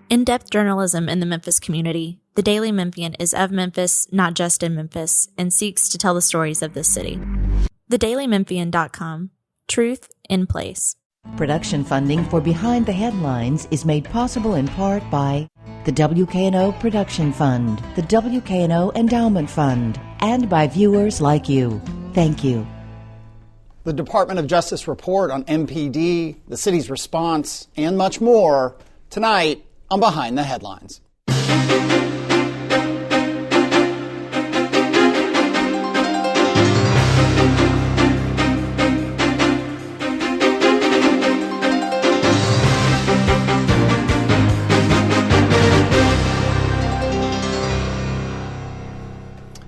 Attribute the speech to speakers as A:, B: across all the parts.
A: In-depth journalism in the Memphis community, the Daily Memphian is of Memphis, not just in Memphis, and seeks to tell the stories of this city. TheDailyMemphian.com. Truth in place.
B: Production funding for Behind the Headlines is made possible in part by the WKNO Production Fund, the WKNO Endowment Fund, and by viewers like you. Thank you.
C: The Department of Justice report on MPD, the city's response, and much more tonight on Behind the Headlines.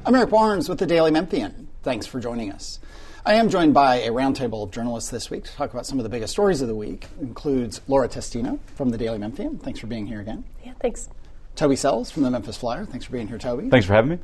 C: I'm Eric Barnes with the Daily Memphian. Thanks for joining us. I am joined by a roundtable of journalists this week to talk about some of the biggest stories of the week. It includes Laura Testino from the Daily Memphian. Thanks for being here again.
D: Yeah, thanks.
C: Toby Sells from the Memphis Flyer. Thanks for being here, Toby.
E: Thanks for having me.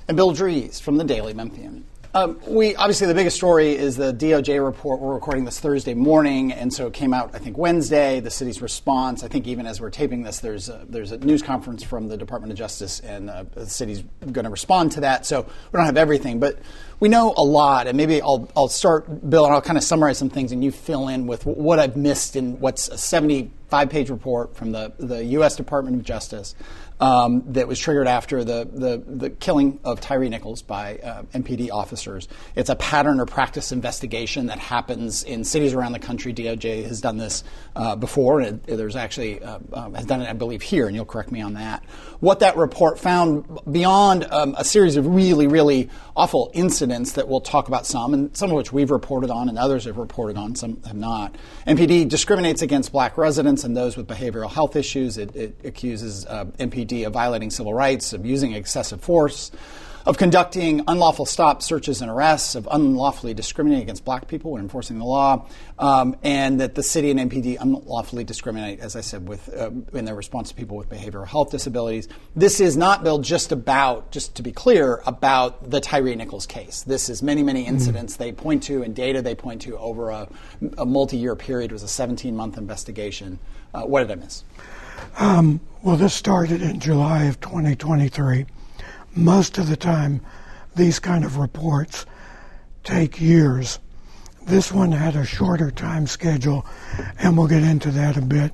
C: And Bill Dries from the Daily Memphian. Obviously the biggest story is the DOJ report. We're recording this Thursday morning, and so it came out, I think, Wednesday, the city's response. I think even as we're taping this, there's a news conference from the Department of Justice, and the city's going to respond to that. So we don't have everything, but we know a lot, and maybe I'll start, Bill, and I'll kind of summarize some things, and you fill in with what I've missed in what's a 75-page report from the U.S. Department of Justice that was triggered after the killing of Tyree Nichols by MPD officers. It's a pattern or practice investigation that happens in cities around the country. DOJ has done this before, and there's actually has done it, I believe, here, and you'll correct me on that. What that report found, beyond a series of really, really awful incidents that we'll talk about some, and some of which we've reported on and others have reported on, some have not. MPD discriminates against black residents and those with behavioral health issues. It accuses MPD of violating civil rights, of using excessive force, of conducting unlawful stops, searches, and arrests, of unlawfully discriminating against black people when enforcing the law, and that the city and MPD unlawfully discriminate, as I said, in their response to people with behavioral health disabilities. This is not, Bill, just to be clear, about the Tyree Nichols case. This is many, many incidents they point to and data they point to over a multi-year period. It was a 17-month investigation. What did I miss?
F: Well, this started in July of 2023. Most of the time, these kind of reports take years. This one had a shorter time schedule, and we'll get into that a bit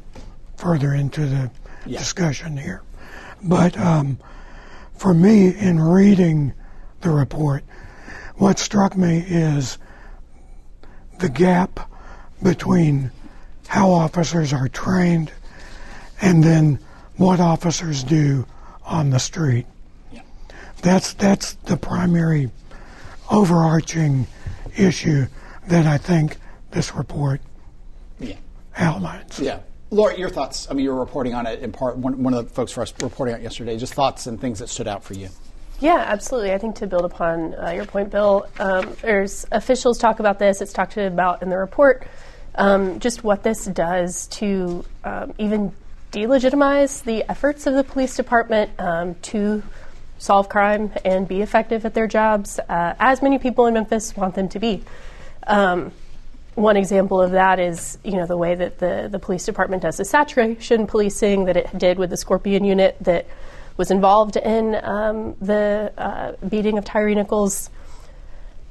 F: further into the discussion here. But for me, in reading the report, what struck me is the gap between how officers are trained and then what officers do on the street. Yeah. That's the primary overarching issue that I think this report outlines.
C: Yeah. Laura, your thoughts? I mean, you were reporting on it in part. One of the folks for us reporting on it yesterday. Just thoughts and things that stood out for you.
D: Yeah, absolutely. I think to build upon your point, Bill, there's officials talk about this. It's talked about in the report. Just what this does to even delegitimize the efforts of the police department to solve crime and be effective at their jobs, as many people in Memphis want them to be. One example of that is, the way that the police department does the saturation policing that it did with the Scorpion unit that was involved in the beating of Tyree Nichols.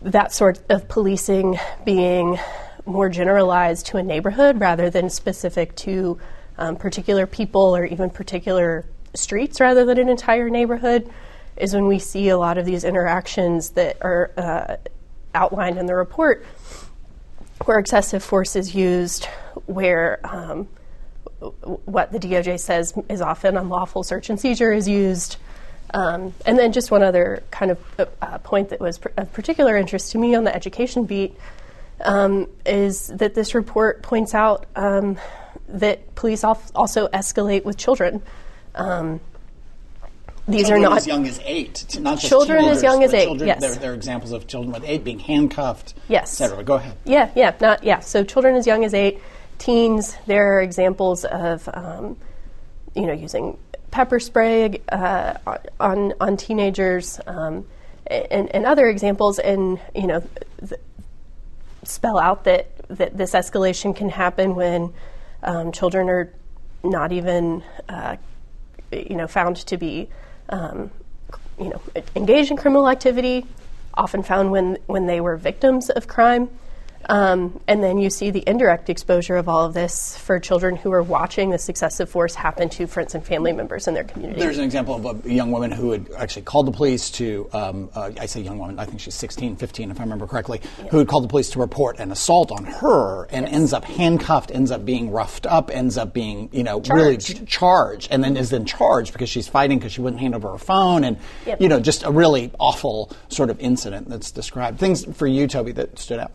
D: That sort of policing being more generalized to a neighborhood rather than specific to particular people or even particular streets rather than an entire neighborhood is when we see a lot of these interactions that are outlined in the report where excessive force is used, where what the DOJ says is often unlawful search and seizure is used. And then just one other kind of point that was of particular interest to me on the education beat is that this report points out that police also escalate with children. These
C: children
D: are not
C: as young as 8, not just
D: children as young as 8.
C: Children,
D: yes,
C: there are examples of children with 8 being handcuffed.
D: Yes,
C: etc. Go ahead.
D: So children as young as 8, teens. There are examples of using pepper spray on teenagers, and other examples, and spell out that this escalation can happen when children are not even found to be, engaged in criminal activity, often found when they were victims of crime. And then you see the indirect exposure of all of this for children who are watching this excessive force happen to friends and family members in their community.
C: There's an example of a young woman who had actually called the police to, I say young woman, I think she's 16, 15, if I remember correctly, who had called the police to report an assault on her and ends up handcuffed, ends up being roughed up, ends up being, really charged, and then is then charged because she's fighting because she wouldn't hand over her phone, and, just a really awful sort of incident that's described. Things for you, Toby, that stood out?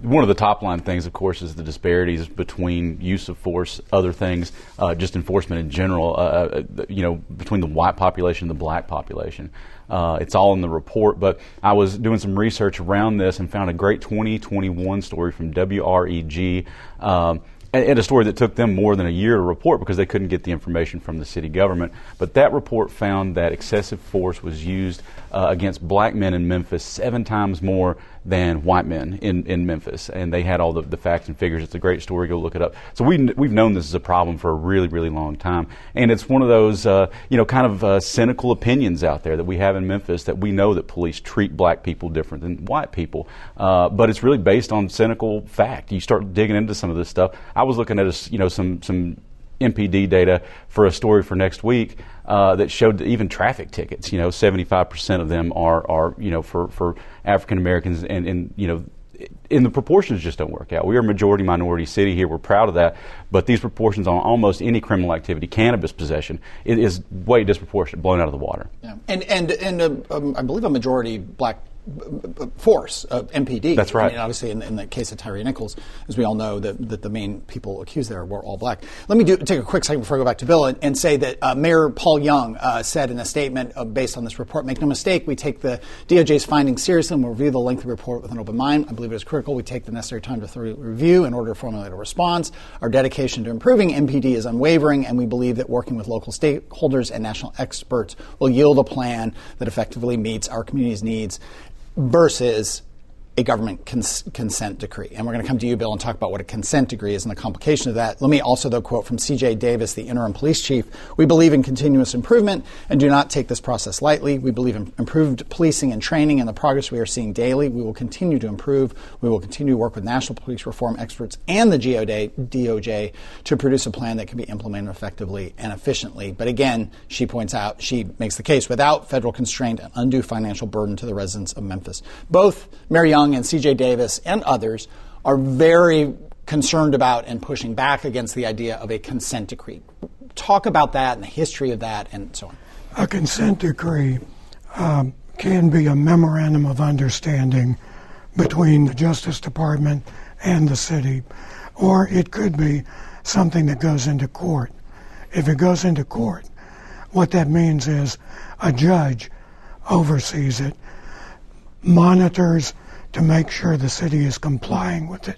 E: One of the top line things, of course, is the disparities between use of force, other things, just enforcement in general, between the white population and the black population. It's all in the report, but I was doing some research around this and found a great 2021 story from WREG, and a story that took them more than a year to report because they couldn't get the information from the city government. But that report found that excessive force was used against black men in Memphis 7 times more than white men in Memphis. And they had all the facts and figures. It's a great story. Go look it up. So we've known this is a problem for a really, really long time. And it's one of those, cynical opinions out there that we have in Memphis that we know that police treat black people different than white people. But it's really based on cynical fact. You start digging into some of this stuff. I was looking at some MPD data for a story for next week that showed that even traffic tickets, 75% of them are for African Americans, and in the proportions just don't work out. We are a majority minority city here. We're proud of that, but these proportions on almost any criminal activity, cannabis possession, it is way disproportionate, blown out of the water.
C: Yeah. And I believe a majority black force of MPD.
E: That's right.
C: I mean, obviously, in the case of Tyree Nichols, as we all know, that the main people accused there were all black. Let me take a quick second before I go back to Bill and say that Mayor Paul Young said in a statement based on this report, "Make no mistake, we take the DOJ's findings seriously and we'll review the lengthy report with an open mind. I believe it is critical we take the necessary time to thoroughly review in order to formulate a response. Our dedication to improving MPD is unwavering, and we believe that working with local stakeholders and national experts will yield a plan that effectively meets our community's needs versus a government consent decree." And we're going to come to you, Bill, and talk about what a consent decree is and the complication of that. Let me also, though, quote from C.J. Davis, the interim police chief: "We believe in continuous improvement and do not take this process lightly. We believe in improved policing and training and the progress we are seeing daily. We will continue to improve. We will continue to work with national police reform experts and the DOJ to produce a plan that can be implemented effectively and efficiently." But again, she points out, she makes the case, without federal constraint and undue financial burden to the residents of Memphis. Both Mayor Young and C.J. Davis and others are very concerned about and pushing back against the idea of a consent decree. Talk about that and the history of that and so on.
F: A consent decree can be a memorandum of understanding between the Justice Department and the city, or it could be something that goes into court. If it goes into court, what that means is a judge oversees it, monitors to make sure the city is complying with it,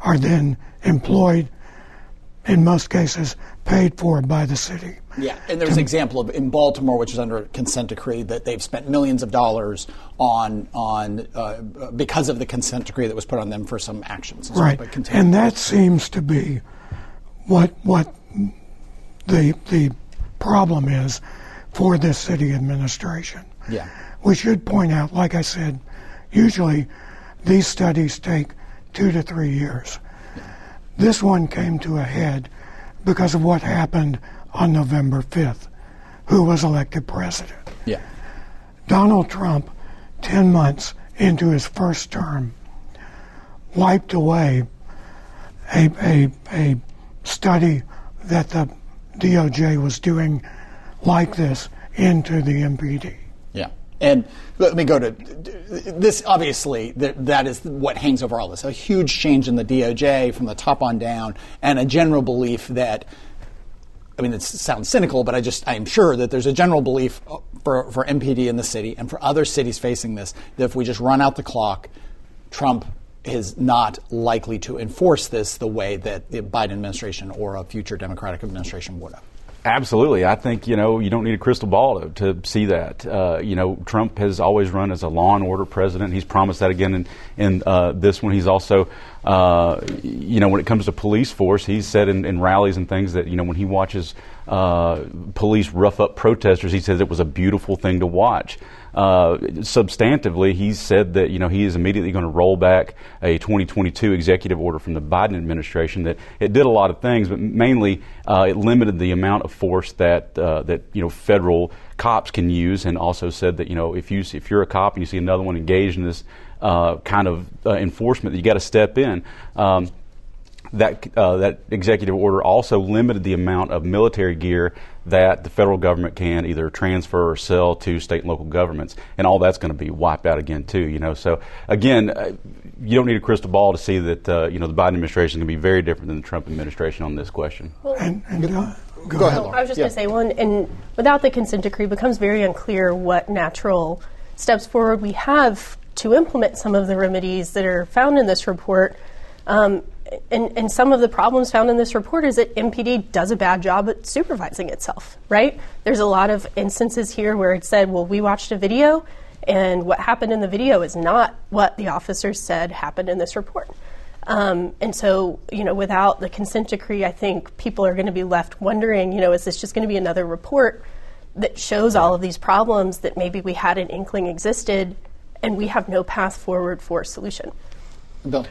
F: are then employed, in most cases paid for by the city.
C: Yeah, and there's an example of in Baltimore, which is under a consent decree, that they've spent millions of dollars on because of the consent decree that was put on them for some actions.
F: Right, and that seems to be what the problem is for this city administration.
C: Yeah.
F: We should point out, like I said, usually these studies take 2 to 3 years. This one came to a head because of what happened on November 5th, who was elected president.
C: Yeah.
F: Donald Trump, 10 months into his first term, wiped away a study that the DOJ was doing like this into the MPD.
C: Yeah. And let me go to this. Obviously, that is what hangs over all this. A huge change in the DOJ from the top on down, and a general belief that, I mean, it sounds cynical, but I am sure that there's a general belief for MPD in the city and for other cities facing this, that if we just run out the clock, Trump is not likely to enforce this the way that the Biden administration or a future Democratic administration would have.
E: Absolutely. I think, you don't need a crystal ball to see that. Trump has always run as a law and order president. He's promised that again in this one. He's also When it comes to police force, he's said in rallies and things that, when he watches police rough up protesters, he says it was a beautiful thing to watch. Substantively, he's said that, he is immediately going to roll back a 2022 executive order from the Biden administration that it did a lot of things, but mainly it limited the amount of force that federal cops can use, and also said that, if you're a cop and you see another one engaged in this kind of enforcement, that you got to step in. That executive order also limited the amount of military gear that the federal government can either transfer or sell to state and local governments, and all that's going to be wiped out again too. So again, you don't need a crystal ball to see that the Biden administration is going to be very different than the Trump administration on this question.
F: Go ahead, Laura.
D: I was just going to say and without the consent decree, it becomes very unclear what natural steps forward we have to implement some of the remedies that are found in this report. And some of the problems found in this report is that MPD does a bad job at supervising itself, right? There's a lot of instances here where it said, well, we watched a video, and what happened in the video is not what the officers said happened in this report. And so, without the consent decree, I think people are going to be left wondering, is this just going to be another report that shows all of these problems that maybe we had an inkling existed, and we have no path forward for a solution?
C: Bill?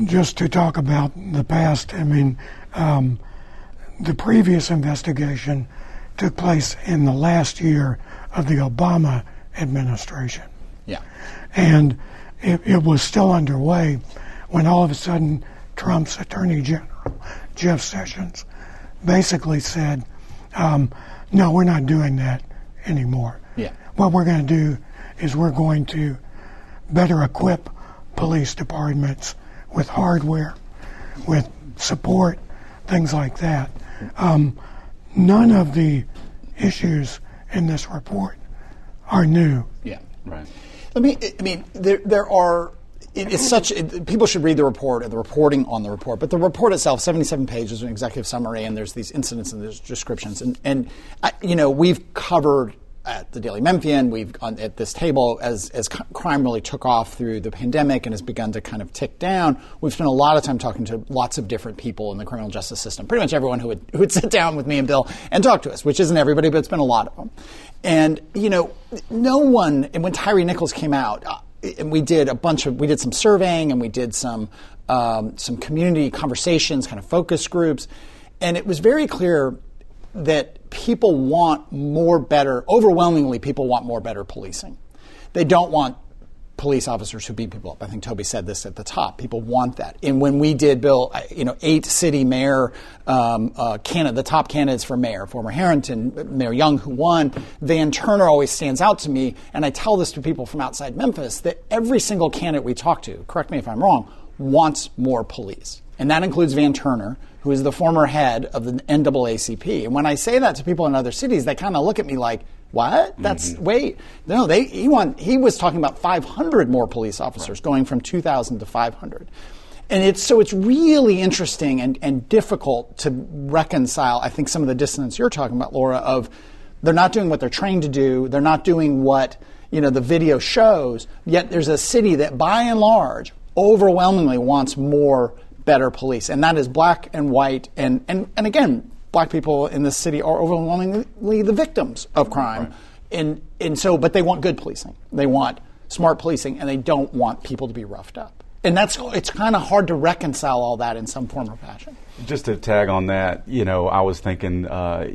F: Just to talk about the past, the previous investigation took place in the last year of the Obama administration.
C: Yeah.
F: And it was still underway when all of a sudden Trump's Attorney General, Jeff Sessions, basically said, no, we're not doing that anymore.
C: Yeah.
F: What we're going to do is we're going to better equip police departments with hardware, with support, things like that. None of the issues in this report are new.
C: Yeah, right. There are. It's such. People should read the report and the reporting on the report. But the report itself, 77 pages, an executive summary, and there's these incidents and there's descriptions. And we've covered at the Daily Memphian, we've at this table as crime really took off through the pandemic and has begun to kind of tick down. We've spent a lot of time talking to lots of different people in the criminal justice system. Pretty much everyone who would sit down with me and Bill and talk to us, which isn't everybody, but it's been a lot of them. And no one. And when Tyree Nichols came out, and we did some surveying and we did some community conversations, kind of focus groups, and it was very clear that people want overwhelmingly people want more better policing. They don't want police officers who beat people up. I think Toby said this at the top. People want that. And when we did, Bill, 8 city mayor the top candidates for mayor, former Harrington, Mayor Young, who won, Van Turner always stands out to me, and I tell this to people from outside Memphis, that every single candidate we talk to, correct me if I'm wrong, wants more police. And that includes Van Turner, who is the former head of the NAACP. And when I say that to people in other cities, they kind of look at me like, what? Wait. No, he was talking about 500 more police officers, going from 2,000 to 500. And it's really interesting and difficult to reconcile, I think, some of the dissonance you're talking about, Laura, of they're not doing what they're trained to do. They're not doing what, the video shows. Yet there's a city that, by and large, overwhelmingly wants more better police. And that is black and white. And again, black people in this city are overwhelmingly the victims of crime. Right. But they want good policing. They want smart policing, and they don't want people to be roughed up. And it's kind of hard to reconcile all that in some form or fashion.
E: Just to tag on that, I was thinking, I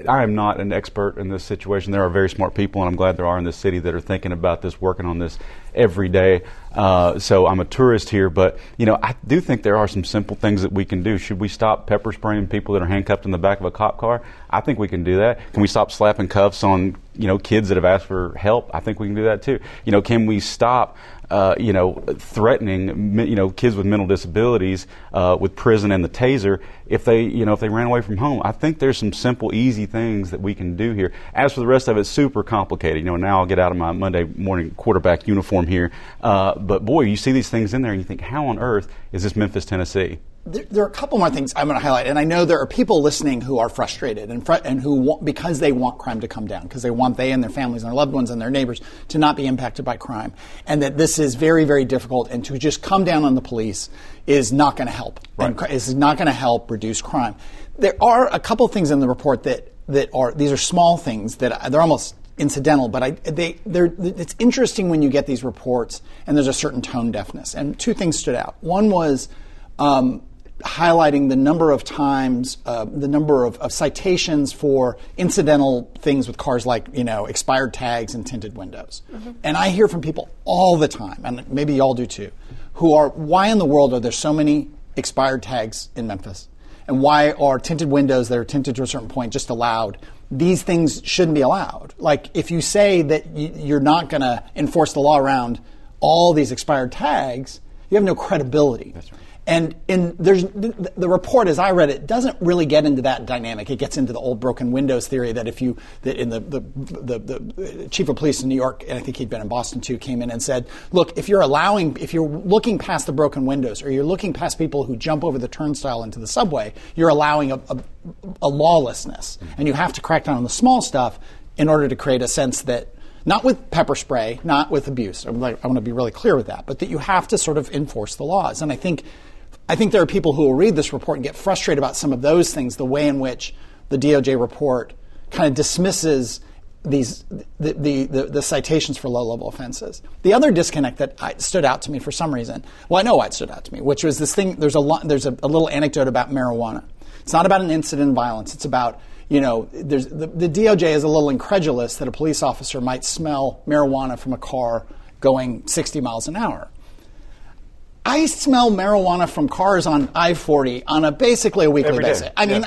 E: am not an expert in this situation. There are very smart people, and I'm glad there are in this city that are thinking about this, working on this every day. So I'm a tourist here, but, I do think there are some simple things that we can do. Should we stop pepper spraying people that are handcuffed in the back of a cop car? I think we can do that. Can we stop slapping cuffs on, kids that have asked for help? I think we can do that too. Can we stop threatening, kids with mental disabilities with prison and the taser if they ran away from home? I think there's some simple, easy things that we can do here. As for the rest of it, it's super complicated. Now I'll get out of my Monday morning quarterback uniform here. But boy, you see these things in there and you think, how on earth is this Memphis, Tennessee?
C: there are a couple more things I'm going to highlight, and I know there are people listening who are frustrated and who want, because they want crime to come down, because they and their families and their loved ones and their neighbors to not be impacted by crime, and that this is very, very difficult, and to just come down on the police is not going to help.
E: Right.
C: And is not going to help reduce crime. There are a couple things in the report that these are small things that they're almost incidental, but it's interesting when you get these reports and there's a certain tone deafness. And two things stood out. One was highlighting the number of times, the number of citations for incidental things with cars like, expired tags and tinted windows. Mm-hmm. And I hear from people all the time, and maybe y'all do too, who are, why in the world are there so many expired tags in Memphis? And why are tinted windows that are tinted to a certain point just allowed? These things shouldn't be allowed. Like, if you say that you're not going to enforce the law around all these expired tags, you have no credibility. That's right. And there's the report, as I read it, doesn't really get into that dynamic. It gets into the old broken windows theory that the chief of police in New York, and I think he'd been in Boston too, came in and said, look, if you're looking past the broken windows, or you're looking past people who jump over the turnstile into the subway, you're allowing a lawlessness, and you have to crack down on the small stuff in order to create a sense that, not with pepper spray, not with abuse. I want to be really clear with that, but that you have to sort of enforce the laws. And I think there are people who will read this report and get frustrated about some of those things, the way in which the DOJ report kind of dismisses the citations for low-level offenses. The other disconnect that stood out to me for some reason, well, I know why it stood out to me, which was this thing. There's a little anecdote about marijuana. It's not about an incident of violence. It's about, the DOJ is a little incredulous that a police officer might smell marijuana from a car going 60 miles an hour. I smell marijuana from cars on I-40 on basically a weekly basis. I mean,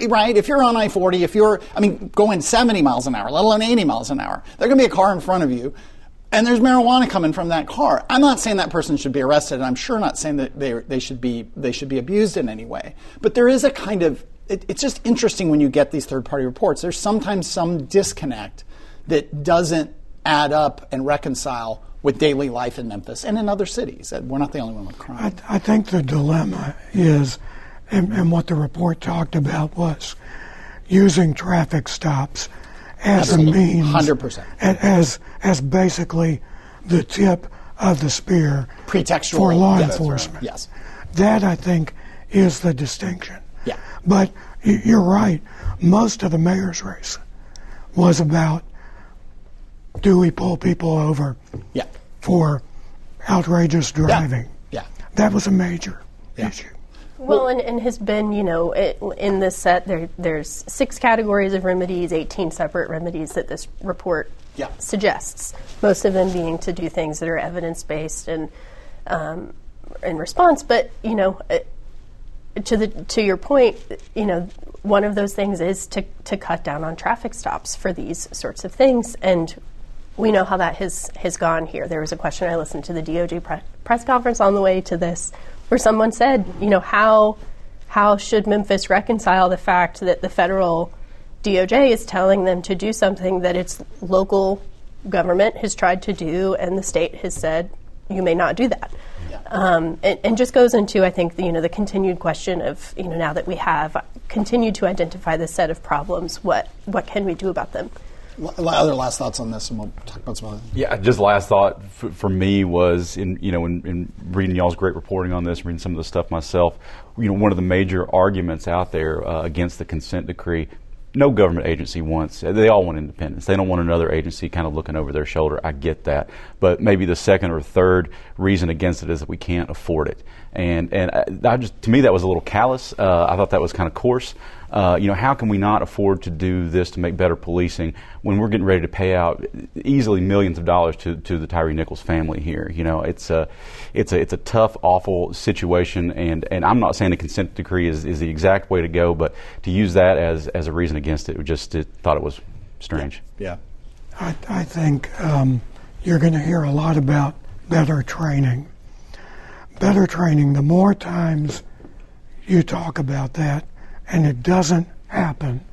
C: right? If you're on I-40, going 70 miles an hour, let alone 80 miles an hour, there's going to be a car in front of you, and there's marijuana coming from that car. I'm not saying that person should be arrested, and I'm sure not saying that they should be abused in any way. But there is a kind of, it's just interesting when you get these third-party reports. There's sometimes some disconnect that doesn't add up and reconcile with daily life in Memphis and in other cities. We're not the only one with crime.
F: I think the dilemma is, and what the report talked about was, using traffic stops as
C: Absolutely.
F: A means,
C: 100%,
F: as basically the tip of the spear,
C: pretextual
F: for law enforcement.
C: Yes,
F: that I think is the distinction.
C: Yeah,
F: but you're right. Most of the mayor's race was about, do we pull people over for outrageous driving?
C: Yeah.
F: That was a major issue.
D: Well, and has been, in this set, there's 6 categories of remedies, 18 separate remedies that this report suggests, most of them being to do things that are evidence-based and in response. But, to your point, one of those things is to cut down on traffic stops for these sorts of things. And we know how that has gone here. There was a question, I listened to the DOJ press conference on the way to this, where someone said, how should Memphis reconcile the fact that the federal DOJ is telling them to do something that its local government has tried to do, and the state has said, you may not do that. And just goes into, I think, the continued question of, now that we have continued to identify this set of problems, what can we do about them?
C: Other last thoughts on this, and we'll talk about some other things.
E: Yeah, just last thought for me was in reading y'all's great reporting on this, reading some of the stuff myself. One of the major arguments out there against the consent decree. No government agency wants. They all want independence. They don't want another agency kind of looking over their shoulder. I get that, but maybe the second or third reason against it is that we can't afford it. And to me that was a little callous. I thought that was kind of coarse. How can we not afford to do this to make better policing when we're getting ready to pay out easily millions of dollars to the Tyree Nichols family here? It's a tough, awful situation, and I'm not saying the consent decree is the exact way to go, but to use that as a reason against it, thought it was strange.
C: Yeah.
F: I think you're going to hear a lot about better training. Better training, the more times you talk about that, and it doesn't happen,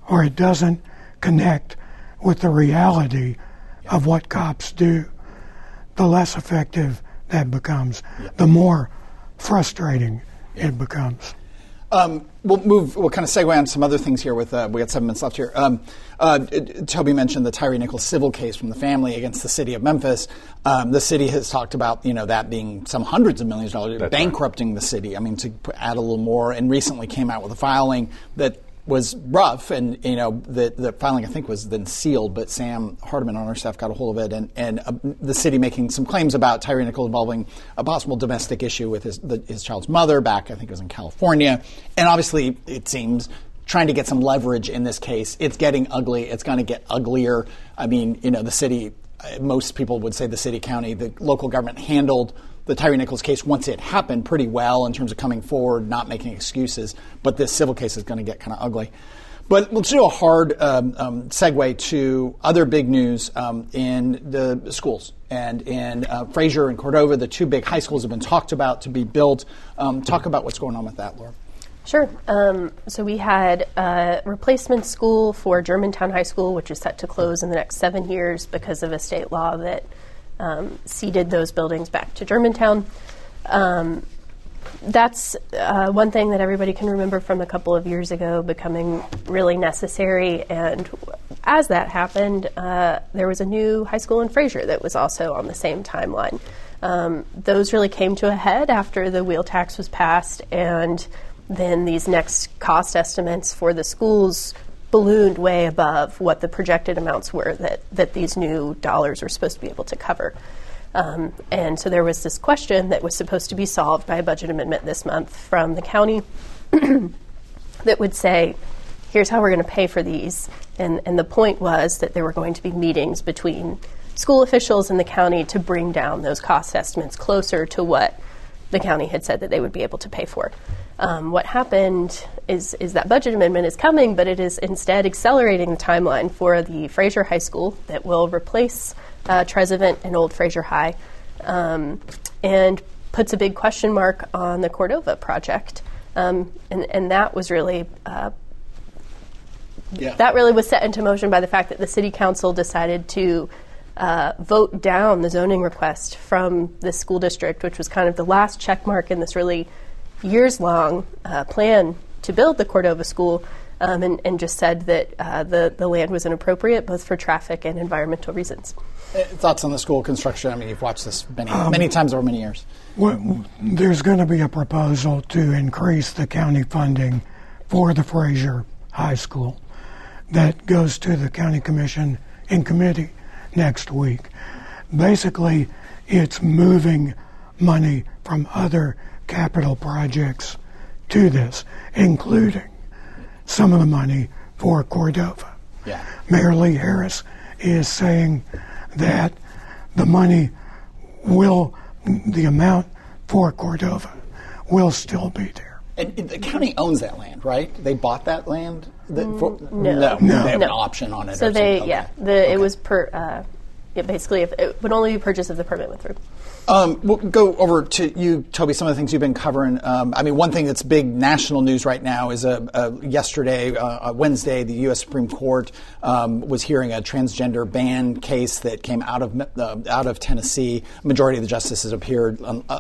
F: or it doesn't connect with the reality of what cops do, the less effective that becomes, the more frustrating it becomes.
C: We'll kind of segue on some other things here with, we got 7 minutes left here. Toby mentioned the Tyree Nichols civil case from the family against the city of Memphis. The city has talked about, that being some hundreds of millions of dollars,
E: That's
C: bankrupting
E: right.
C: the city. I mean, to add a little more, and recently came out with a filing that was rough, and the filing I think was then sealed, but Sam Hardiman on our staff got a hold of it, and the city making some claims about Tyree Nichols involving a possible domestic issue with his child's mother back, I think it was in California, and obviously it seems trying to get some leverage in this case. It's getting ugly. It's going to get uglier. I mean, the city, most people would say the city, county, the local government handled the Tyree Nichols case once it happened pretty well in terms of coming forward, not making excuses. But this civil case is going to get kind of ugly. But let's do a hard segue to other big news in the schools. And in Fraser and Cordova, the 2 big high schools have been talked about to be built. Talk about what's going on with that, Laura.
D: Sure. So we had a replacement school for Germantown High School, which is set to close in the next 7 years because of a state law that ceded those buildings back to Germantown. That's one thing that everybody can remember from a couple of years ago becoming really necessary. And as that happened, there was a new high school in Fraser that was also on the same timeline. Those really came to a head after the wheel tax was passed, and then these next cost estimates for the schools ballooned way above what the projected amounts were that these new dollars were supposed to be able to cover. And so there was this question that was supposed to be solved by a budget amendment this month from the county that would say, here's how we're going to pay for these. And the point was that there were going to be meetings between school officials and the county to bring down those cost estimates closer to what the county had said that they would be able to pay for. What happened is that budget amendment is coming, but it is instead accelerating the timeline for the Fraser High School that will replace Trezevant and Old Fraser High, and puts a big question mark on the Cordova project. And that was really that really was set into motion by the fact that the city council decided to vote down the zoning request from the school district, which was kind of the last check mark in this really years-long plan to build the Cordova school, and just said that the land was inappropriate both for traffic and environmental reasons.
C: Thoughts on the school construction? I mean, you've watched this many times over many years.
F: Well, there's going to be a proposal to increase the county funding for the Fraser High School that goes to the county commission in committee next week. Basically, it's moving money from other capital projects to this, including some of the money for Cordova.
C: Yeah.
F: Mayor Lee Harris is saying that the amount for Cordova will still be there.
C: And the county owns that land, right? They bought that land?
D: No.
C: They have an option on it.
D: So
C: it
D: was basically it would only be purchase if the permit went through.
C: We'll go over to you, Toby, some of the things you've been covering. One thing that's big national news right now is yesterday, Wednesday, the U.S. Supreme Court was hearing a transgender ban case that came out of Tennessee. A majority of the justices appeared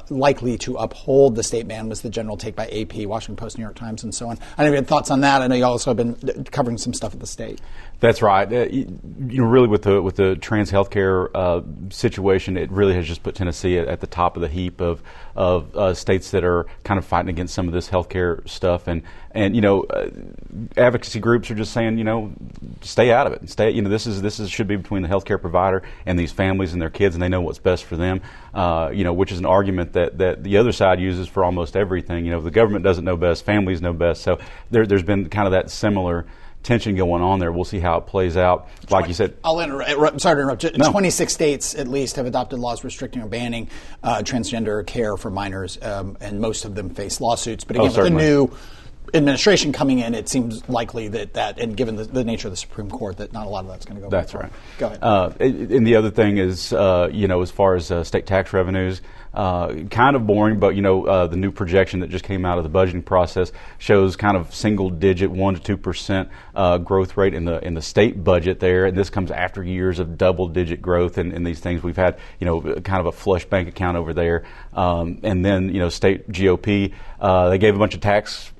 C: likely to uphold the state ban, was the general take by AP, Washington Post, New York Times, and so on. I know you had thoughts on that. I know you also have been covering some stuff at the state.
E: That's right. Really, with the trans healthcare situation, it really has just put Tennessee at the top of the heap of states that are kind of fighting against some of this healthcare stuff, and advocacy groups are just saying, stay out of it. This should be between the healthcare provider and these families and their kids, and they know what's best for them. Which is an argument that the other side uses for almost everything. The government doesn't know best, families know best. So there's been kind of that similar tension going on there. We'll see how it plays out. Like you said,
C: sorry to interrupt. No. 26 states at least have adopted laws restricting or banning transgender care for minors, and most of them face lawsuits. But again, with the new administration coming in, it seems likely that and given the nature of the Supreme Court, that not a lot of that's going to go.
E: That's right.
C: Go ahead.
E: And the other thing is, as far as state tax revenues, kind of boring, but the new projection that just came out of the budgeting process shows kind of single-digit 1 to 2% growth rate in the state budget there, and this comes after years of double-digit growth in these things. We've had kind of a flush bank account over there, and then state GOP, they gave a bunch of tax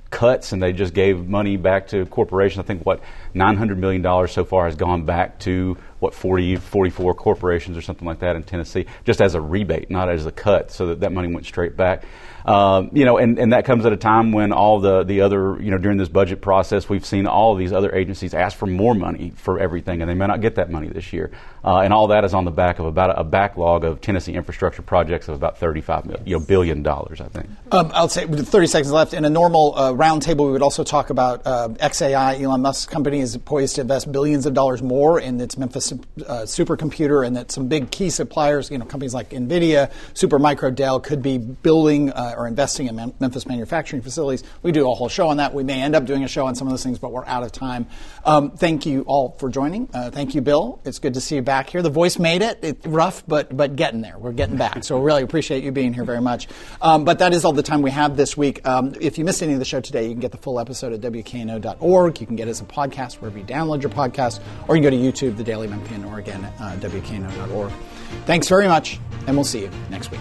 E: cuts, and they just gave money back to corporations. I think $900 million so far has gone back to 44 corporations or something like that in Tennessee, just as a rebate, not as a cut, so that money went straight back. And that comes at a time when all the other, during this budget process, we've seen all of these other agencies ask for more money for everything, and they may not get that money this year. And all that is on the back of about a backlog of Tennessee infrastructure projects of about $35 billion, I think.
C: I'll say with 30 seconds left. In a normal roundtable, we would also talk about XAI, Elon Musk's company, is poised to invest billions of dollars more in its Memphis supercomputer, and that some big key suppliers, companies like NVIDIA, Supermicro, Dell, could be building or investing in Memphis manufacturing facilities. We do a whole show on that. We may end up doing a show on some of those things, but we're out of time. Thank you all for joining. Thank you, Bill. It's good to see you back here. The voice made it. It's rough, but getting there. We're getting back. So we really appreciate you being here very much. But that is all the time we have this week. If you missed any of the show today, you can get the full episode at WKNO.org. You can get it as a podcast wherever you download your podcast, or you can go to YouTube, The Daily Memphian, or again, WKNO.org. Thanks very much, and we'll see you next week.